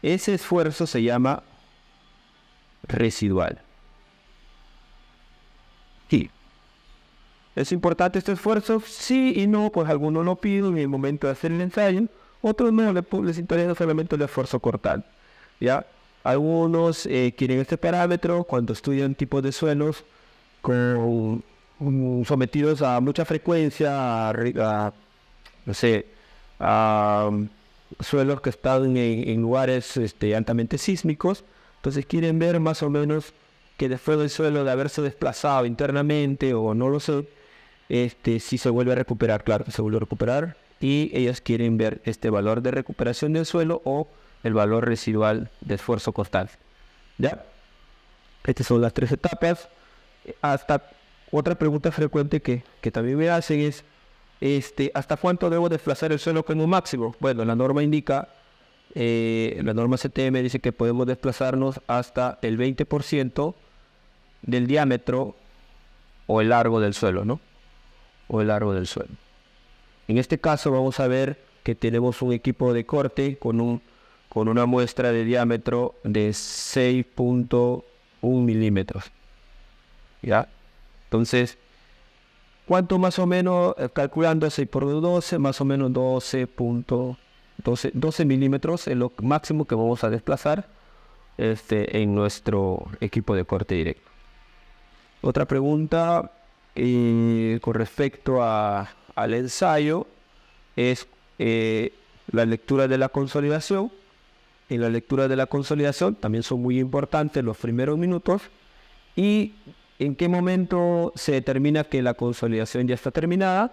ese esfuerzo se llama residual. Sí. ¿Es importante este esfuerzo? Sí y no, pues algunos lo piden en el momento de hacer el ensayo, otros no, les interesa solamente el esfuerzo cortante, ¿ya? Algunos quieren este parámetro cuando estudian tipos de suelos sometidos a mucha frecuencia, no sé, a suelos que están en lugares altamente sísmicos. Entonces quieren ver más o menos que después del suelo de haberse desplazado internamente o no lo sé, si se vuelve a recuperar. Claro que se vuelve a recuperar y ellos quieren ver este valor de recuperación del suelo o el valor residual de esfuerzo constante. ¿Ya? Estas son las tres etapas. Hasta otra pregunta frecuente que también me hacen es ¿hasta cuánto debo desplazar el suelo con un máximo? Bueno, la norma indica, la norma CTM dice que podemos desplazarnos hasta el 20% del diámetro o el largo del suelo, ¿no? O el largo del suelo. En este caso vamos a ver que tenemos un equipo de corte con una muestra de diámetro de 6.1 milímetros. ¿Ya? Entonces, ¿cuánto más o menos, calculando 6 por 12, más o menos 12 milímetros es lo máximo que vamos a desplazar en nuestro equipo de corte directo? Otra pregunta con respecto al ensayo es la lectura de la consolidación. En la lectura de la consolidación también son muy importantes los primeros minutos. ¿Y en qué momento se determina que la consolidación ya está terminada?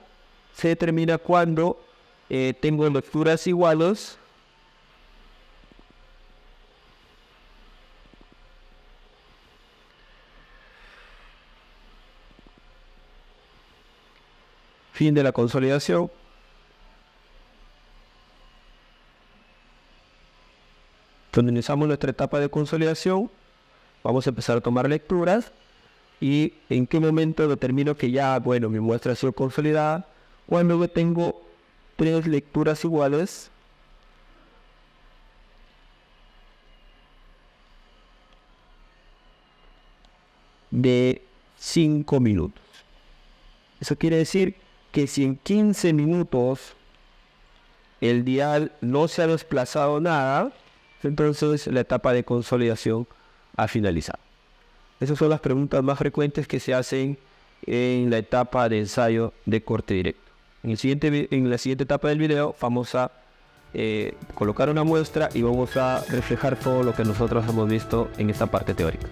Se determina cuando tengo lecturas iguales fin de la consolidación. Finalizamos nuestra etapa de consolidación. Vamos a empezar a tomar lecturas. y en qué momento determino que ya, bueno, mi muestra ha sido consolidada, cuando tengo 3 lecturas iguales de 5 minutos. Eso quiere decir que si en 15 minutos el dial no se ha desplazado nada, entonces la etapa de consolidación ha finalizado. Esas son las preguntas más frecuentes que se hacen en la etapa de ensayo de corte directo. En la siguiente etapa del video vamos a colocar una muestra y vamos a reflejar todo lo que nosotros hemos visto en esta parte teórica.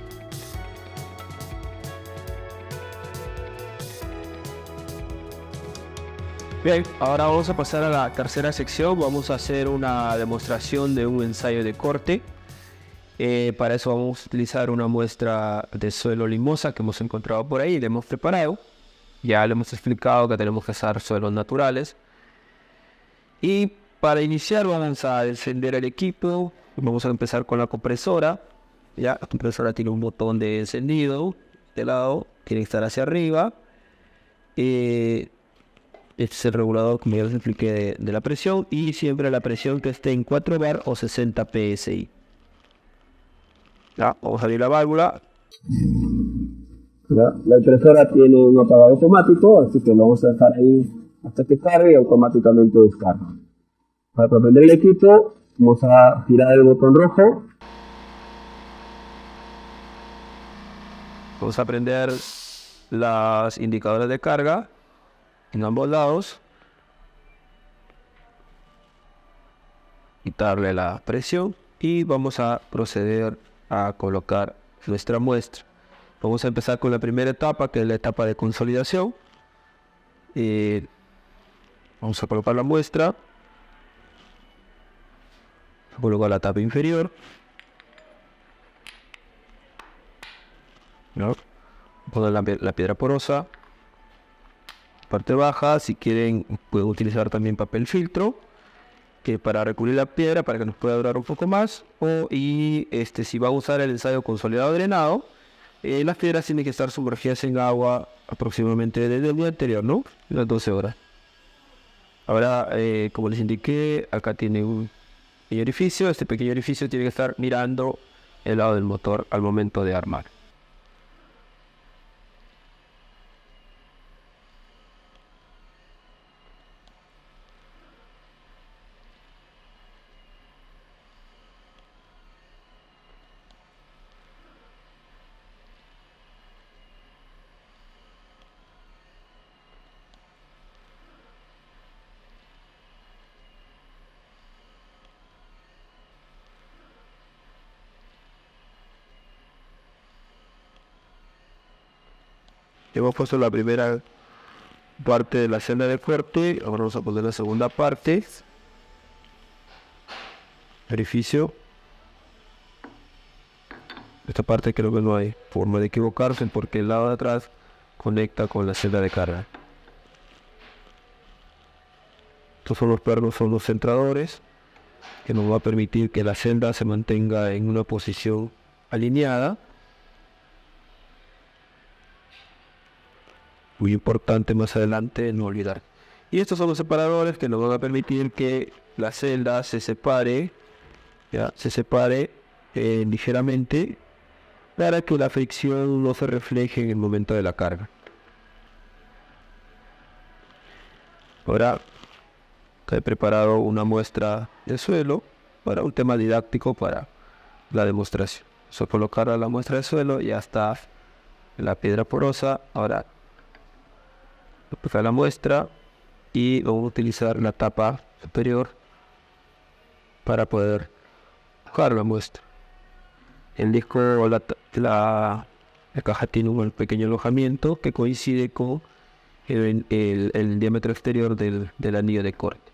Bien, ahora vamos a pasar a la tercera sección. Vamos a hacer una demostración de un ensayo de corte. Para eso vamos a utilizar una muestra de suelo limosa que hemos encontrado por ahí, le hemos preparado. Ya le hemos explicado que tenemos que usar suelos naturales. Y para iniciar vamos a encender el equipo. Vamos a empezar con la compresora. Ya, la compresora tiene un botón de encendido. De lado, tiene que estar hacia arriba. Este es el regulador, como ya les expliqué, de la presión. Y siempre la presión que esté en 4 bar o 60 psi. Ya, vamos a abrir la válvula. Ya, la impresora tiene un apagado automático, así que lo vamos a dejar ahí hasta que cargue y automáticamente descarga. Para prender el equipo, vamos a girar el botón rojo. Vamos a prender las indicadoras de carga en ambos lados. Quitarle la presión y vamos a proceder a colocar nuestra muestra. Vamos a empezar con la primera etapa, que es la etapa de consolidación. Vamos a colocar la muestra. Vamos a colocar la tapa inferior. ¿No? Poner la piedra porosa. Parte baja, si quieren pueden utilizar también papel filtro, que para recubrir la piedra para que nos pueda durar un poco más. Si va a usar el ensayo consolidado drenado, las piedras tienen que estar sumergidas en agua aproximadamente desde el día anterior, ¿no? Unas 12 horas. Ahora, como les indiqué, acá tiene un pequeño orificio. Este pequeño orificio tiene que estar mirando el lado del motor al momento de armar. Hemos puesto la primera parte de la celda de corte. Ahora vamos a poner la segunda parte. Orificio. Esta parte creo que no hay forma de equivocarse porque el lado de atrás conecta con la celda de carga. Estos son los pernos, son los centradores, que nos va a permitir que la celda se mantenga en una posición alineada. Muy importante más adelante no olvidar. Y estos son los separadores que nos van a permitir que la celda se separe, ligeramente, para que la fricción no se refleje en el momento de la carga. Ahora he preparado una muestra de suelo para un tema didáctico para la demostración. Vamos a colocar la muestra de suelo, ya está la piedra porosa. Ahora aplicar la muestra y vamos a utilizar la tapa superior para poder bajar la muestra. El disco, la caja tiene un pequeño alojamiento que coincide con el diámetro exterior del anillo de corte.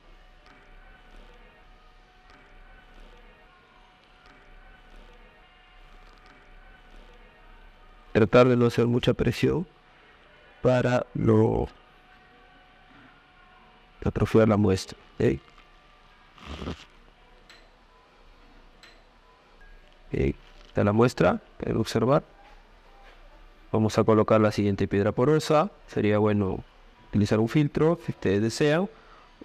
Tratar de no hacer mucha presión para no atrofiar la muestra. ¿Okay? Está la muestra, pueden observar. Vamos a colocar la siguiente piedra porosa. Sería bueno utilizar un filtro si ustedes desean.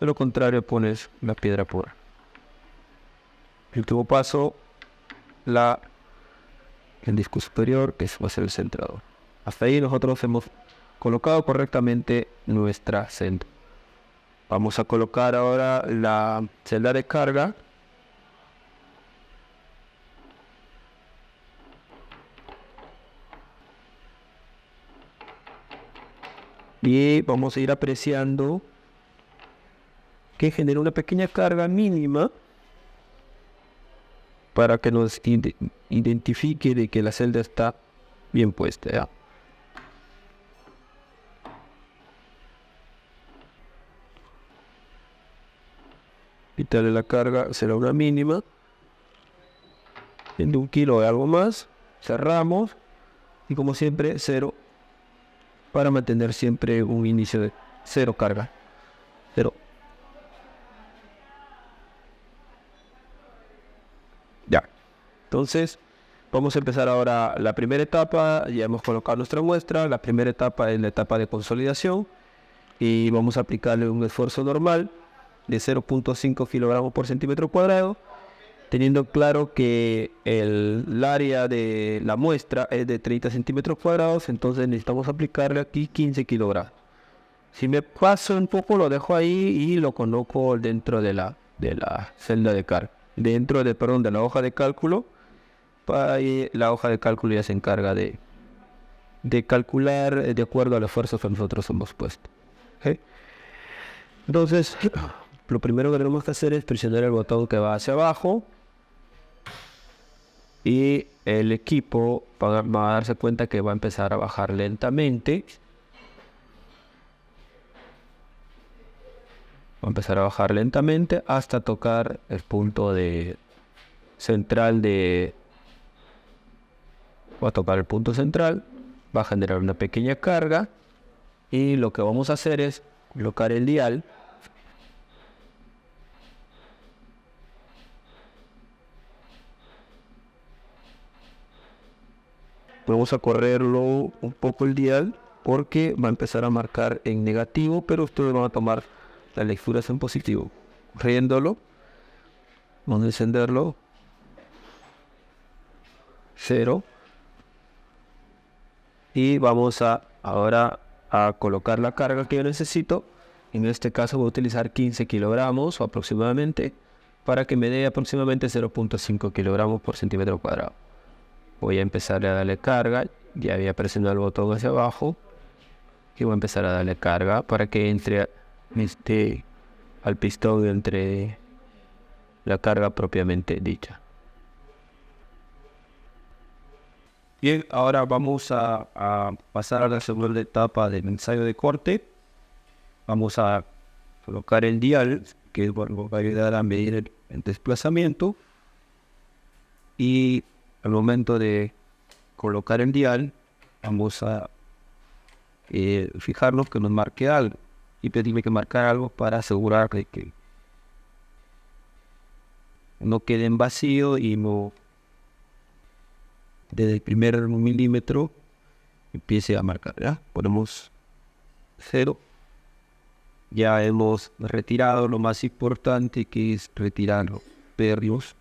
De lo contrario, pones la piedra pura. El último paso, el disco superior, que va a ser el centrador. Hasta ahí nosotros hemos colocado correctamente nuestra celda. Vamos a colocar ahora la celda de carga. Y vamos a ir apreciando que genera una pequeña carga mínima para que nos identifique de que la celda está bien puesta, ¿ya? Quitarle la carga será una mínima de 1 kilo o algo más. Cerramos y como siempre 0 para mantener siempre un inicio de 0 carga. 0. Ya. Entonces vamos a empezar ahora la primera etapa. Ya hemos colocado nuestra muestra. La primera etapa es la etapa de consolidación y vamos a aplicarle un esfuerzo normal de 0.5 kilogramos por centímetro cuadrado, teniendo claro que el área de la muestra es de 30 centímetros cuadrados, entonces necesitamos aplicarle aquí 15 kilogramos. Si me paso un poco, lo dejo ahí y lo coloco dentro de la celda de carga, dentro de la hoja de cálculo. Ahí la hoja de cálculo ya se encarga de calcular de acuerdo al esfuerzo que nosotros hemos puesto. ¿Okay? Entonces, lo primero que tenemos que hacer es presionar el botón que va hacia abajo y el equipo va a darse cuenta que va a empezar a bajar lentamente. Va a empezar a bajar lentamente hasta tocar el punto central va a tocar el punto central, va a generar una pequeña carga y lo que vamos a hacer es colocar el dial. Vamos a correrlo un poco el dial porque va a empezar a marcar en negativo, pero ustedes van a tomar las lecturas en positivo. Corriéndolo, vamos a encenderlo. 0. Y vamos ahora a colocar la carga que yo necesito. En este caso voy a utilizar 15 kilogramos o aproximadamente para que me dé aproximadamente 0.5 kilogramos por centímetro cuadrado. Voy a empezar a darle carga. Ya había presionado el botón hacia abajo y voy a empezar a darle carga para que entre al pistón, entre la carga propiamente dicha. Bien, ahora vamos a pasar a la segunda etapa del ensayo de corte. Vamos a colocar el dial, que va a ayudar a medir el desplazamiento. Y al momento de colocar el dial, vamos a fijarnos que nos marque algo. Y pedirle que marcar algo para asegurar de que no quede en vacío y no desde el primer milímetro empiece a marcar, ¿ya? Ponemos 0. Ya hemos retirado lo más importante, que es retirar los pernos.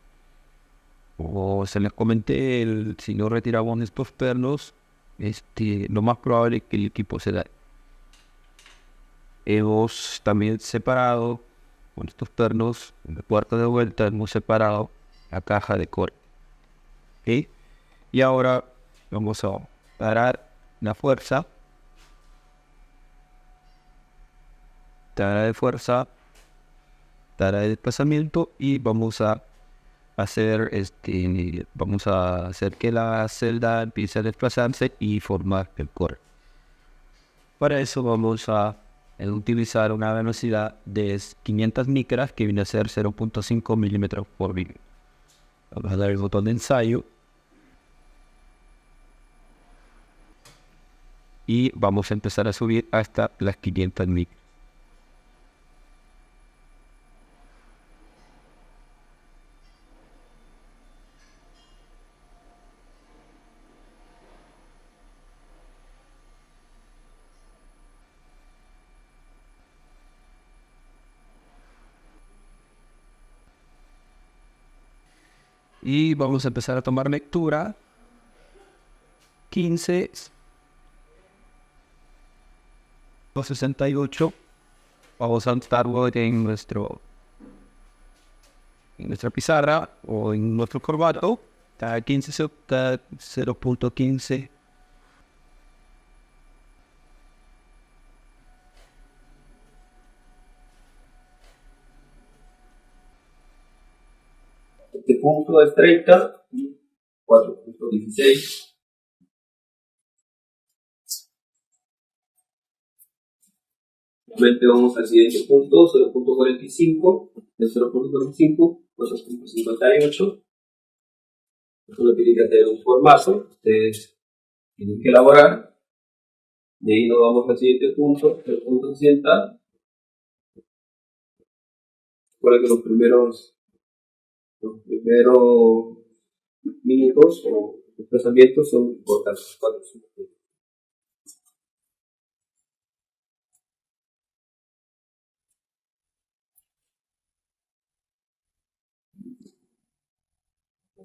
Como se les comenté, si no retiramos estos pernos, lo más probable es que el equipo se dañe. Hemos también separado con estos pernos, en la puerta de vuelta hemos separado la caja de corte. ¿Okay? Y ahora vamos a parar la fuerza. Tara de fuerza, tara de desplazamiento y vamos a hacer que la celda empiece a desplazarse y formar el core. Para eso vamos a utilizar una velocidad de 500 micras, que viene a ser 0.5 milímetros por milímetro. Vamos a dar el botón de ensayo y vamos a empezar a subir hasta las 500 micras. Y vamos a empezar a tomar lectura. 15 o 68. Vamos a anotarlo en nuestra pizarra o en nuestro formato. 15 0.15. Este punto es 30, 4.16. Nuevamente vamos al siguiente punto, 0.45, de 0.45, 4.58. Uno tiene que hacer un formato, ustedes tienen que elaborar. De ahí nos vamos al siguiente punto, 0.60. Recuerden que los primeros minutos o desplazamientos son importantes.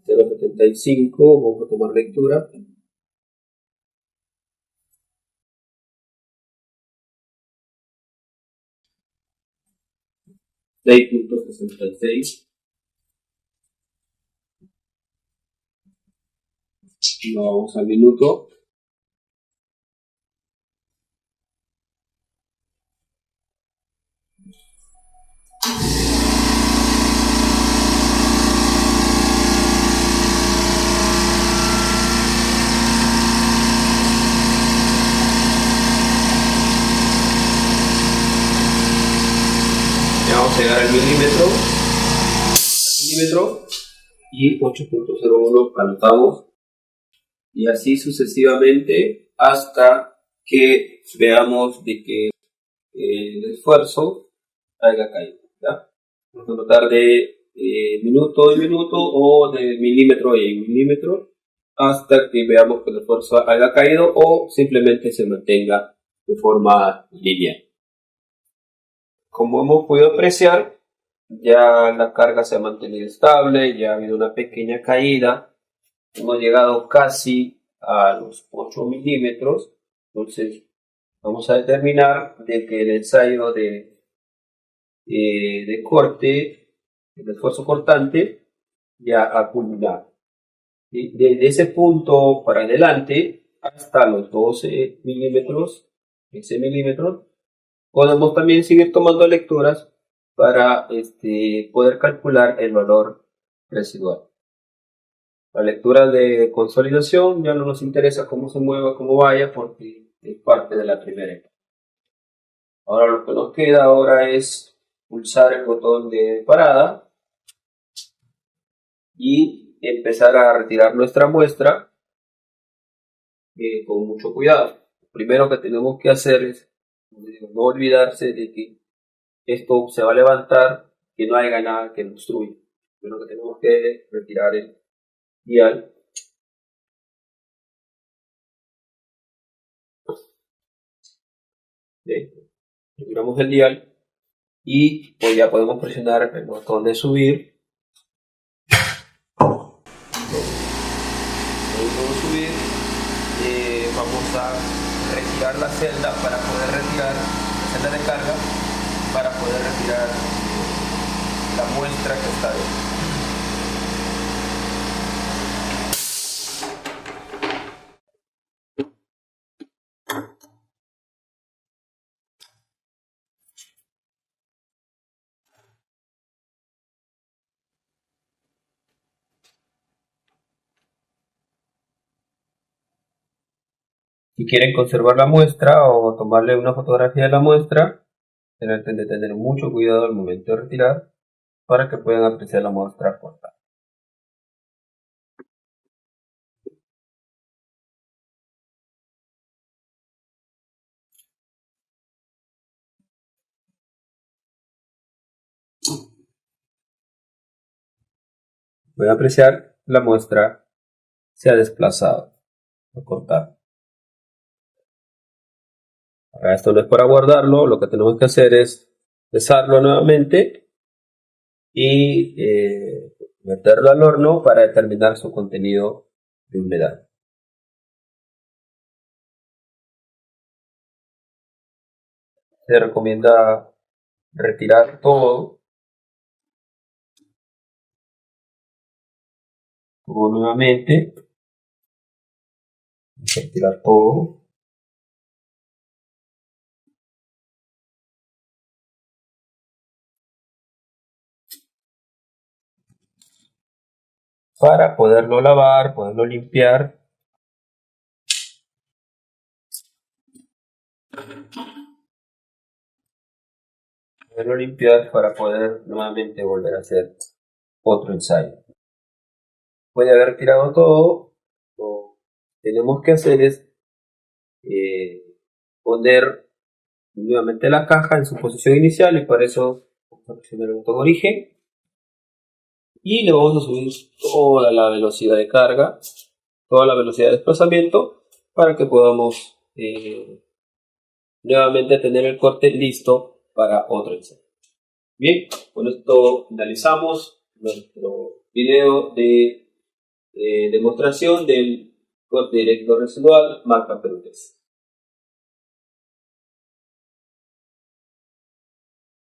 0.75, vamos a tomar lectura. $6.66. Lo vamos al minuto. Ya vamos a llegar al milímetro. Y 8.01 anotamos. Y así sucesivamente hasta que veamos de que el esfuerzo haya caído. ¿Ya? Vamos a notar de minuto en minuto o de milímetro en milímetro hasta que veamos que el esfuerzo haya caído o simplemente se mantenga de forma lineal. Como hemos podido apreciar, ya la carga se ha mantenido estable, ya ha habido una pequeña caída. Hemos llegado casi a los 8 milímetros. Entonces vamos a determinar de que el ensayo de corte, el esfuerzo cortante, ya ha culminado. Y desde ese punto para adelante hasta los 12 milímetros, 15 milímetros, podemos también seguir tomando lecturas para poder calcular el valor residual. La lectura de consolidación ya no nos interesa cómo se mueva, cómo vaya, porque es parte de la primera etapa. Ahora lo que nos queda ahora es pulsar el botón de parada y empezar a retirar nuestra muestra con mucho cuidado. Lo primero que tenemos que hacer es no olvidarse de que esto se va a levantar, que no haya nada que obstruya. Lo que tenemos que retirar el dial. Retiramos el dial y pues ya podemos presionar el botón de subir. Vamos a retirar la celda para poder retirar la celda de carga, para poder retirar la muestra que está dentro. Si quieren conservar la muestra o tomarle una fotografía de la muestra, deben de tener mucho cuidado al momento de retirar para que puedan apreciar la muestra cortada. Pueden apreciar la muestra se ha desplazado o cortado. Ahora esto no es para guardarlo, lo que tenemos que hacer es pesarlo nuevamente y meterlo al horno para determinar su contenido de humedad. Se recomienda retirar todo nuevamente, retirar todo. Para poderlo lavar, poderlo limpiar. Poderlo limpiar para poder nuevamente volver a hacer otro ensayo. Después de haber tirado todo, lo que tenemos que hacer es poner nuevamente la caja en su posición inicial, y para eso vamos a presionar el botón origen y le vamos a subir toda la velocidad de carga, toda la velocidad de desplazamiento, para que podamos nuevamente tener el corte listo para otro ensayo. Bien, con esto finalizamos nuestro video de demostración del corte directo residual marca Perutez.